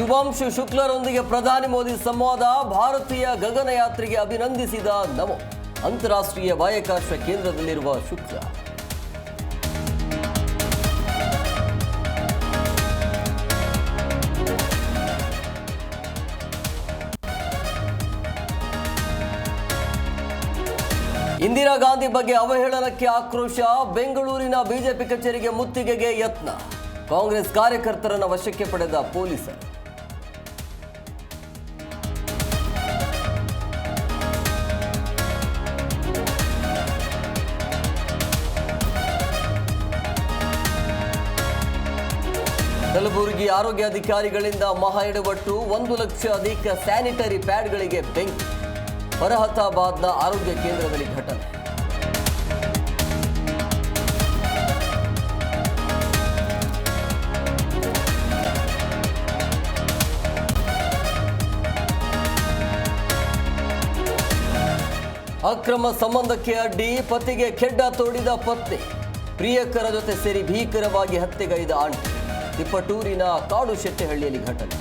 ಶುಭಾಂಶು ಶುಕ್ಲರೊಂದಿಗೆ ಪ್ರಧಾನಿ ಮೋದಿ ಸಂವಾದ. ಭಾರತೀಯ ಗಗನಯಾತ್ರೆಗೆ ಅಭಿನಂದಿಸಿದ ನಮೋ. ಅಂತಾರಾಷ್ಟ್ರೀಯ ಬಾಹ್ಯಾಕಾಶ ಕೇಂದ್ರದಲ್ಲಿರುವ ಶುಕ್ಲ. ಇಂದಿರಾ ಗಾಂಧಿ ಬಗ್ಗೆ ಅವಹೇಳನಕ್ಕೆ ಆಕ್ರೋಶ. ಬೆಂಗಳೂರಿನ ಬಿಜೆಪಿ ಕಚೇರಿಗೆ ಮುತ್ತಿಗೆಗೆ ಯತ್ನ. ಕಾಂಗ್ರೆಸ್ ಕಾರ್ಯಕರ್ತರನ್ನು ವಶಕ್ಕೆ ಪಡೆದ ಪೊಲೀಸರು. ಕಲಬುರಗಿ ಆರೋಗ್ಯಾಧಿಕಾರಿಗಳಿಂದ ಮಹಾ ಎಡವಟ್ಟು. 1 ಲಕ್ಷ ಅಧಿಕ ಸ್ಯಾನಿಟರಿ ಪ್ಯಾಡ್ಗಳಿಗೆ ಬೆಂಕಿ. ಫರಹತಾಬಾದ್ನ ಆರೋಗ್ಯ ಕೇಂದ್ರದಲ್ಲಿ ಘಟನೆ. ಅಕ್ರಮ ಸಂಬಂಧಕ್ಕೆ ಅಡ್ಡಿ. ಪತಿಗೆ ಖೆಡ್ಡ ತೋಡಿದ ಪತ್ನಿ. ಪ್ರಿಯಕರ ಜೊತೆ ಸೇರಿ ಭೀಕರವಾಗಿ ಹತ್ಯೆಗೈದ ಆಂಟಿ. ತಿಪ್ಪಟೂರಿನ ಕಾಡು ಶೆಟ್ಟಿಹಳ್ಳಿಯಲ್ಲಿ ಘಟನೆ.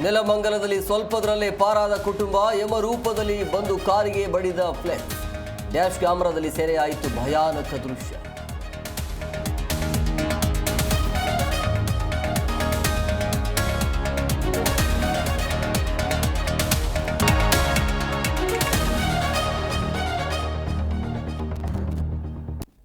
ನೆಲಮಂಗಲದಲ್ಲಿ ಸ್ವಲ್ಪದರಲ್ಲೇ ಪಾರಾದ ಕುಟುಂಬ. ಯಮರೂಪದಲ್ಲಿ ಬಂದು ಕಾರಿಗೆ ಬಡಿದ ಫ್ಲೆಕ್ಸ್. ಡ್ಯಾಶ್ ಕ್ಯಾಮೆರಾದಲ್ಲಿ ಸೆರೆಯಾಯಿತು ಭಯಾನಕ ದೃಶ್ಯ.